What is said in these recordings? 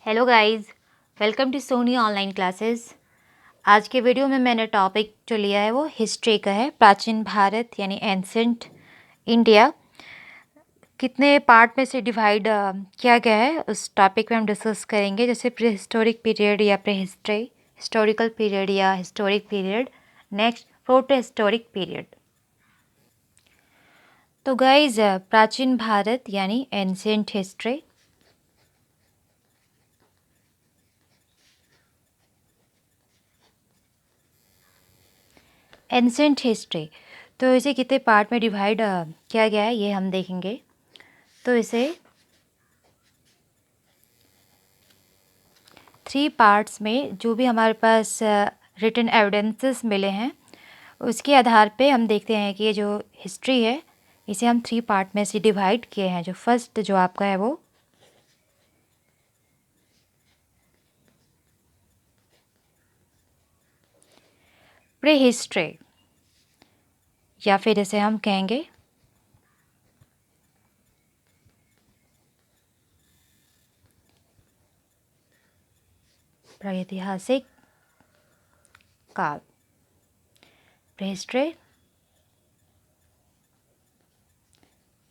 Hello guys, welcome to Soni online classes. आज के video में मैंने टॉपिक जो लिया है वो हिस्ट्री का है। प्राचीन भारत यानी एंसेंट इंडिया कितने पार्ट में से डिवाइड किया गया है उस टॉपिक में हम डिस्कस करेंगे। जैसे प्री हिस्टोरिक पीरियड या प्री हिस्ट्री, हिस्टोरिकल पीरियड या historic period, next proto historic period. तो गाइस, प्राचीन भारत यानी एंसेंट हिस्ट्री। एंसेंट हिस्ट्री तो इसे कितने पार्ट में डिवाइड किया गया है ये हम देखेंगे। तो इसे 3 पार्ट्स में जो भी हमारे पास रिटन एविडेंसेस मिले हैं उसके आधार पे हम देखते हैं कि ये जो हिस्ट्री है इसे हम 3 पार्ट में से डिवाइड किए हैं। जो फर्स्ट जो आपका है वो प्री हिस्ट्री या फिर इसे हम कहेंगे प्रागैतिहासिक काल। प्री हिस्ट्री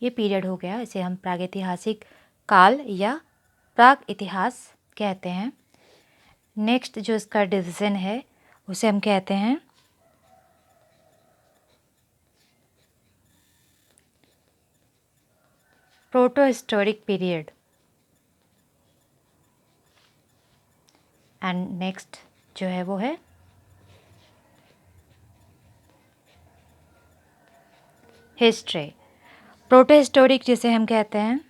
ये पीरियड हो गया, इसे हम प्रागैतिहासिक काल या प्राग इतिहास कहते हैं। नेक्स्ट जो इसका डिवीज़न है उसे हम कहते हैं proto historic period. And next जो है वो है हिस्ट्री। प्रोटो हिस्टोरिक जिसे हम कहते हैं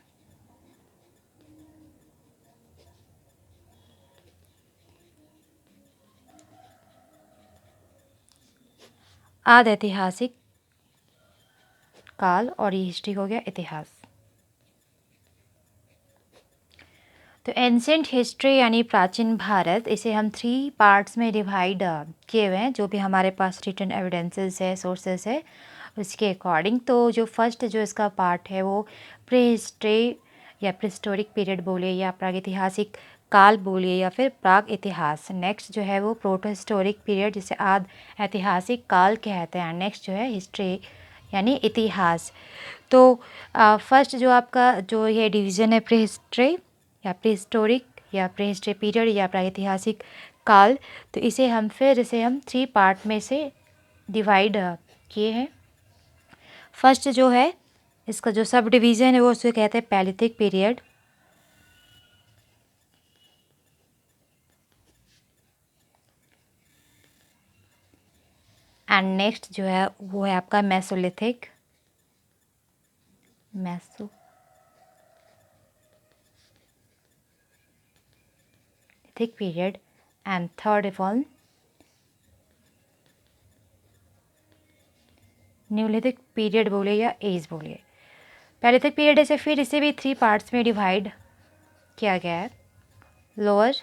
आदि ऐतिहासिक काल और ये हिस्ट्री हो गया इतिहास। तो एंसेंट हिस्ट्री यानी प्राचीन भारत, इसे हम 3 पार्ट्स में डिवाइड किए हुए हैं जो भी हमारे पास रिटन एविडेंसेस है, सोर्सेस है उसके अकॉर्डिंग। तो जो फर्स्ट जो इसका पार्ट है वो प्री हिस्ट्री या प्रीहिस्टोरिक पीरियड बोलिए या प्रागैतिहासिक काल बोलिए या फिर प्राग इतिहास। नेक्स्ट जो है वो प्रोटो हिस्टोरिक पीरियड जिसे आद ऐतिहासिक काल कहते हैं। नेक्स्ट जो है हिस्ट्री यानी इतिहास। तो फर्स्ट जो आपका जो ये डिवीज़न है प्री हिस्ट्री या प्री हिस्टोरिक या प्री हिस्ट्री पीरियड या प्रागैतिहासिक काल, तो इसे हम 3 पार्ट में से डिवाइड किए हैं। फर्स्ट जो है इसका जो सब डिवीज़न है वो उसे कहते हैं पैलिथिक पीरियड। एंड नेक्स्ट जो है वो है आपका Mesolithic period. And third one Neolithic period बोलिए या एज बोलिए। पैलिथिक पीरियड ऐसे फिर इसे भी 3 पार्ट्स में डिवाइड किया गया है। Lower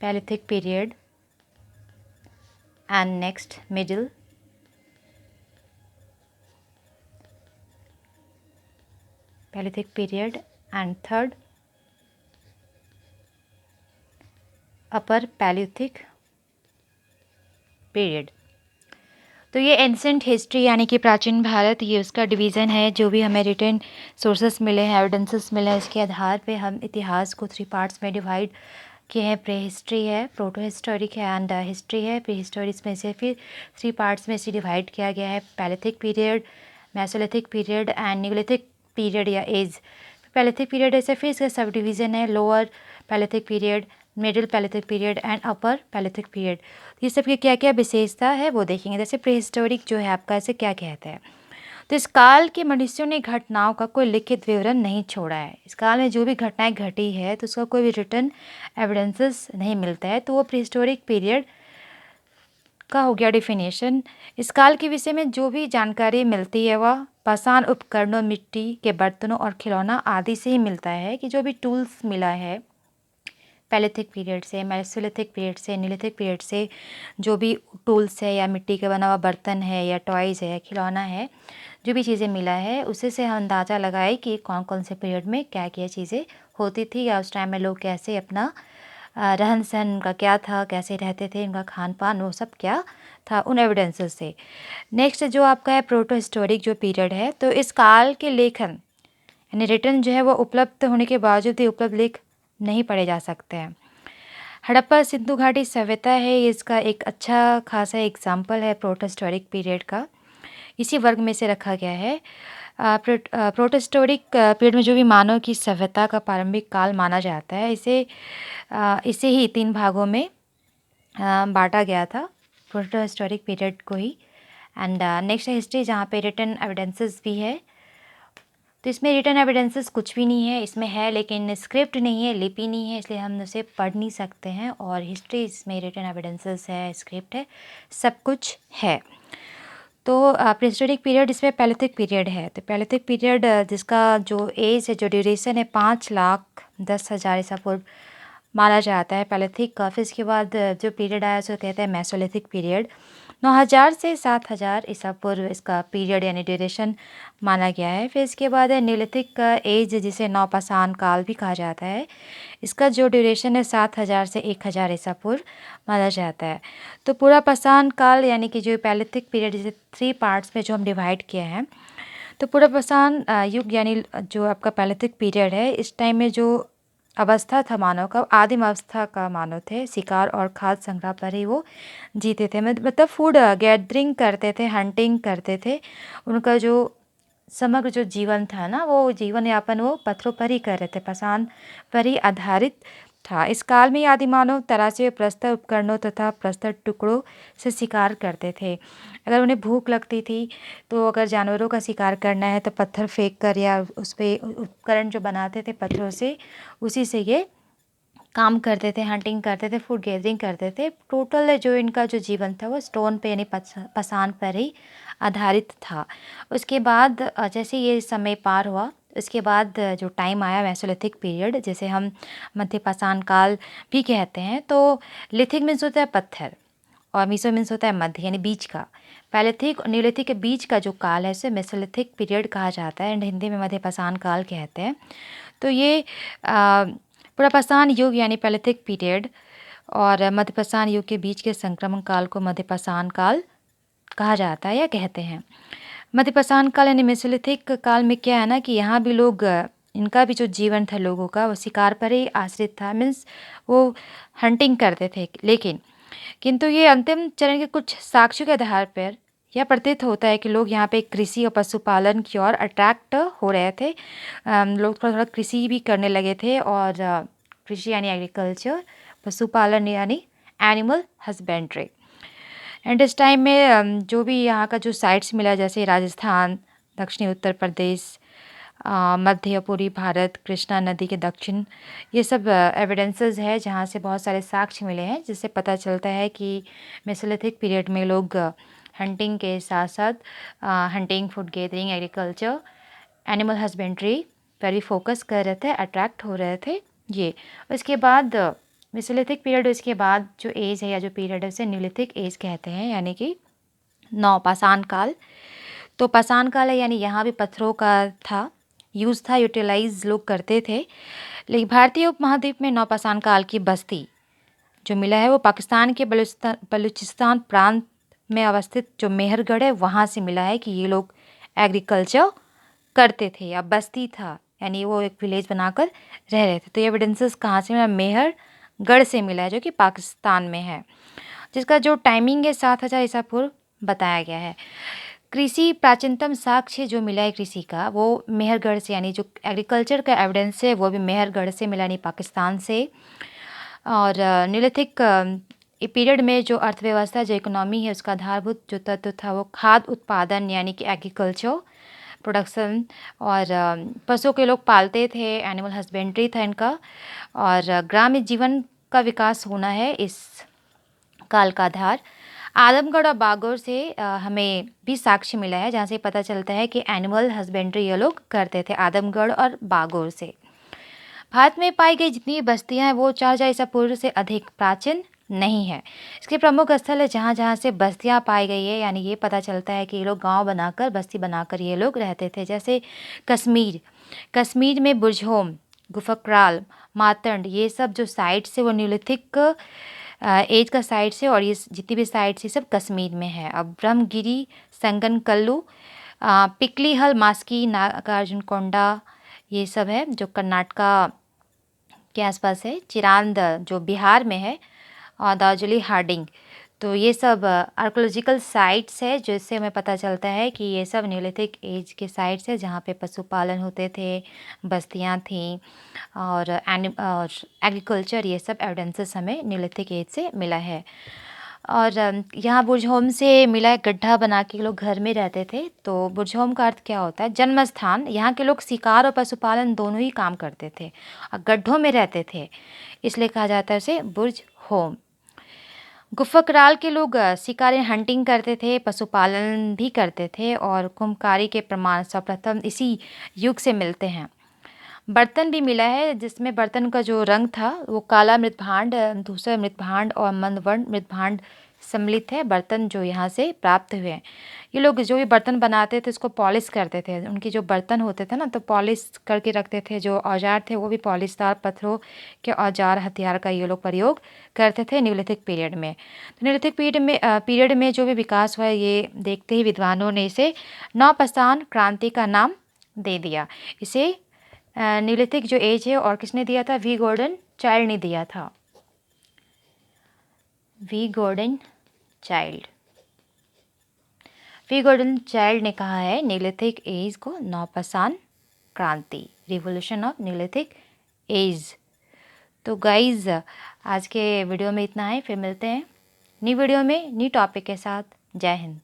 Palaeolithic period and next middle Palaeolithic period and third upper Palaeolithic period. तो ये एंसेंट हिस्ट्री यानी कि प्राचीन भारत, ये उसका डिवीज़न है। जो भी हमें रिटन सोर्सेस मिले हैं, एविडेंसेस मिले हैं, इसके आधार पे हम इतिहास को 3 पार्ट्स में डिवाइड किए हैं। प्री हिस्ट्री है, प्रोटो हिस्टोरिक है एंड हिस्ट्री है। प्री हिस्टोरिक में से फिर 3 पार्ट्स में से डिवाइड किया गया है। Palaeolithic period, Mesolithic period and Neolithic period या एज। पैलिथिक पीरियड ऐसे फिर इसका सब डिवीज़न है lower Palaeolithic period, middle Palaeolithic period and upper Palaeolithic period. ये सब की क्या क्या विशेषता है वो देखेंगे। जैसे प्री हिस्टोरिक जो है आपका इसे क्या कहते हैं। तो इस काल के मनुष्यों ने घटनाओं का कोई लिखित विवरण नहीं छोड़ा है। इस काल में जो भी घटनाएं घटी है तो उसका कोई भी रिटन एविडेंसेस नहीं मिलता है, तो वो प्री हिस्टोरिक पीरियड का हो गया डिफिनेशन। इस काल के विषय में जो भी जानकारी मिलती है वह पाषाण उपकरणों, मिट्टी के बर्तनों और खिलौना आदि से ही मिलता है। कि जो भी टूल्स मिला है पैलिथिक पीरियड से, मेसोलिथिक पीरियड से, नीलिथिक पीरियड से जो भी टूल्स है या मिट्टी का बना हुआ बर्तन है या टॉयज़ है, खिलौना है, जो भी चीज़ें मिला है उसी से हम अंदाज़ा लगाए कि कौन कौन से पीरियड में क्या क्या चीज़ें होती थी या उस टाइम में लोग कैसे अपना रहन सहन उनका क्या था, कैसे रहते थे, उनका खान पान, वो सब क्या था उन एविडेंसेस से। नेक्स्ट जो आपका है प्रोटो हिस्टोरिक जो पीरियड है, तो इस काल के लेखन यानी रिटर्न जो है वो उपलब्ध होने के बावजूद भी उपलब्ध लेख नहीं पढ़े जा सकते हैं। हड़प्पा सिंधु घाटी सभ्यता है, ये इसका एक अच्छा खासा एग्जाम्पल है प्रोटोहिस्टोरिक पीरियड का, इसी वर्ग में से रखा गया है। प्रोटोहिस्टोरिक पीरियड में जो भी मानव की सभ्यता का प्रारंभिक काल माना जाता है, इसे ही 3 भागों में बांटा गया था, प्रोटोहिस्टोरिक पीरियड को ही। एंड नेक्स्ट है हिस्ट्री, जहाँ पे रिटन एविडेंसेस भी है। तो इसमें रिटन एविडेंसेस कुछ भी नहीं है, इसमें है लेकिन स्क्रिप्ट नहीं है, लिपि नहीं है, इसलिए हम उसे पढ़ नहीं सकते हैं। और हिस्ट्री, इसमें रिटन एविडेंसेस है, स्क्रिप्ट है, सब कुछ है। तो प्रीहिस्टोरिक पीरियड, इसमें पैलिथिक पीरियड है। तो पैलिथिक पीरियड जिसका जो एज है, जो ड्यूरेशन है 5,10,000 ईसा पूर्व माना जाता है पैलिथिक का। फिर इसके बाद जो पीरियड आया उसे कहते हैं मेसोलिथिक पीरियड। 9,000 से 7,000 ईसा पूर्व इसका पीरियड यानी ड्यूरेशन माना गया है। फिर इसके बाद है नीलिथिक का एज, जिसे नवपाषाण काल भी कहा जाता है। इसका जो ड्यूरेशन है 7,000 से 1,000 ईसा पूर्व माना जाता है। तो पूरा पाषाण काल यानी कि जो पैलिथिक पीरियड, जिसे 3 पार्ट्स में जो हम डिवाइड किए हैं, तो पूरा पाषाण युग यानी जो आपका पैलिथिक पीरियड है, इस टाइम में जो अवस्था था मानव का, आदिम अवस्था का मानव थे, शिकार और खाद्य संग्रह पर ही वो जीते थे। मतलब फूड गैदरिंग करते थे, हंटिंग करते थे। उनका जो समग्र जो जीवन था ना, वो जीवन यापन वो पत्थरों पर ही कर रहे थे, पाषाण पर ही आधारित था। इस काल में आदि मानव तराशे हुए प्रस्तर उपकरणों तथा प्रस्तर टुकड़ों से शिकार करते थे। अगर उन्हें भूख लगती थी तो अगर जानवरों का शिकार करना है तो पत्थर फेंक कर या उस पर उपकरण जो बनाते थे पत्थरों से, उसी से ये काम करते थे, हंटिंग करते थे, फूड गैदरिंग करते थे। टोटल जो इनका जो जीवन था वो स्टोन पे यानी पाषाण पर ही आधारित था। उसके बाद जैसे ये समय पार हुआ, उसके बाद जो टाइम आया मेसोलिथिक पीरियड, जैसे हम मध्य पाषाण काल भी कहते हैं। तो लिथिक मीन्स होता है पत्थर और मीसो मीन्स होता है मध्य यानी बीच का। पैलिथिक और न्यूलिथिक के बीच का जो काल है इसे मेसोलिथिक पीरियड कहा जाता है एंड हिंदी में मध्य पाषाण काल कहते हैं। तो ये पूरा पाषाण युग यानी पैलिथिक पीरियड और मध्य पाषाण युग के बीच के संक्रमण काल को मध्य पाषाण काल कहा जाता है या कहते हैं। मध्य पाषाण काल यानी मेसोलिथिक काल में क्या है ना कि यहाँ भी लोग इनका भी जो जीवन था लोगों का वो शिकार पर ही आश्रित था, मीन्स वो हंटिंग करते थे। लेकिन किंतु ये अंतिम चरण के कुछ साक्ष्यों के आधार पर यह प्रतीत होता है कि लोग यहाँ पे कृषि और पशुपालन की ओर अट्रैक्ट हो रहे थे। लोग थोड़ा थोड़ा कृषि भी करने लगे थे और कृषि यानी एग्रीकल्चर, पशुपालन यानी एनिमल हस्बेंड्री। एंड इस टाइम में जो भी यहाँ का जो साइट्स मिला, जैसे राजस्थान, दक्षिणी उत्तर प्रदेश, मध्य और पूर्वी भारत, कृष्णा नदी के दक्षिण, ये सब एविडेंसेस है जहाँ से बहुत सारे साक्ष्य मिले हैं, जिससे पता चलता है कि मेसोलिथिक पीरियड में लोग हंटिंग के साथ साथ hunting, food gathering, agriculture, animal husbandry पर भी फोकस कर रहे थे, अट्रैक्ट हो रहे थे ये। उसके बाद मेसोलिथिक पीरियड, उसके बाद जो एज है या जो पीरियड है उसे न्यूलिथिक एज कहते हैं, यानी कि नवपाषाण काल। तो पाषाण काल है यानी यहाँ भी पत्थरों का था, यूज़ था, यूटिलाइज लोग करते थे। लेकिन भारतीय उपमहाद्वीप में नवपाषाण काल की बस्ती जो मिला है वो पाकिस्तान के बलूचिस्तान प्रांत में अवस्थित जो मेहरगढ़ है वहाँ से मिला है कि ये लोग एग्रीकल्चर करते थे या बस्ती था, यानी वो एक विलेज बनाकर रह रहे थे। तो ये एविडेंसेस कहाँ से मिला? मेहरगढ़ से मिला है जो कि पाकिस्तान में है, जिसका जो टाइमिंग है 7,000 ईसा पूर्व बताया गया है। कृषि प्राचीनतम साक्ष्य जो मिला है कृषि का वो मेहरगढ़ से, यानी जो एग्रीकल्चर का एविडेंस है वो भी मेहरगढ़ से मिला, यानी पाकिस्तान से। और न्यूलिथिक पीरियड में जो अर्थव्यवस्था, जो इकोनॉमी है, उसका आधारभूत जो तत्व था वो खाद्य उत्पादन यानी कि एग्रीकल्चर प्रोडक्शन, और पशुओं के लोग पालते थे, एनिमल हस्बेंड्री था इनका, और ग्राम्य जीवन का विकास होना है इस काल का आधार। आदमगढ़ और बागौर से हमें भी साक्ष्य मिला है जहाँ से पता चलता है कि एनिमल हस्बेंड्री ये लोग करते थे, आदमगढ़ और बागौर से। भारत में पाई गई जितनी भी बस्तियां हैं वो 4000 ईसा पूर्व से अधिक प्राचीन नहीं है। इसके प्रमुख स्थल है जहाँ जहाँ से बस्तियां पाई गई है, यानी ये पता चलता है कि ये लोग गांव बनाकर, बस्ती बनाकर ये लोग रहते थे। जैसे कश्मीर, कश्मीर में बुरझोम, गुफकराल, मातंड, ये सब जो साइट्स है वो न्यूलिथिक एज का साइट्स है, और ये जितनी भी साइट्स ये सब कश्मीर में है। अब ब्रह्मगिरी, संगनकल्लू, पिकलीहल, मास्की, नागार्जुनकोंडा, ये सब है जो कर्नाटका के आसपास है। चिरांद जो बिहार में है, और दार्जिलिंग हार्डिंग। तो ये सब आर्कोलॉजिकल साइट्स है जिससे हमें पता चलता है कि ये सब न्यूलिथिक एज के साइट्स है जहाँ पे पशुपालन होते थे, बस्तियाँ थीं, और एग्रीकल्चर, ये सब एविडेंसेस हमें न्यूलिथिक एज से मिला है। और यहाँ बुरझोम से मिला है गड्ढा बना के लोग घर में रहते थे। तो बुरझोम का अर्थ क्या होता है? जन्म स्थान। यहाँ के लोग शिकार और पशुपालन दोनों ही काम करते थे और गड्ढों में रहते थे, इसलिए कहा जाता है उसे बुर्ज होम। गुफकराल के लोग शिकारी हंटिंग करते थे, पशुपालन भी करते थे, और कुम्भकारी के प्रमाण सर्वप्रथम इसी युग से मिलते हैं। बर्तन भी मिला है जिसमें बर्तन का जो रंग था वो काला मृतभांड, धूसर मृतभांड और मंदवर्ण मृतभांड सम्मिलित है बर्तन जो यहाँ से प्राप्त हुए हैं। ये लोग जो भी बर्तन बनाते थे उसको पॉलिश करते थे। उनके जो बर्तन होते थे ना तो पॉलिश करके रखते थे। जो औजार थे वो भी पॉलिशदार पत्थरों के औजार हथियार का ये लोग प्रयोग करते थे न्यूलिथिक पीरियड में। तो न्यूलिथिक पीरियड में जो भी विकास हुआ है ये देखते ही विद्वानों ने इसे नौपाषाण क्रांति का नाम दे दिया। इसे न्यूलिथिक जो एज है, और किसने दिया था? वी गॉर्डन चाइल्ड ने दिया था। V Gordon Childe, V Gordon Childe ने कहा है न्यूलिथिक एज को नौपाषाण क्रांति, रिवोल्यूशन ऑफ न्यूलिथिक एज। तो गाइज आज के वीडियो में इतना है, फिर मिलते हैं न्यू वीडियो में न्यू टॉपिक के साथ। जय हिंद।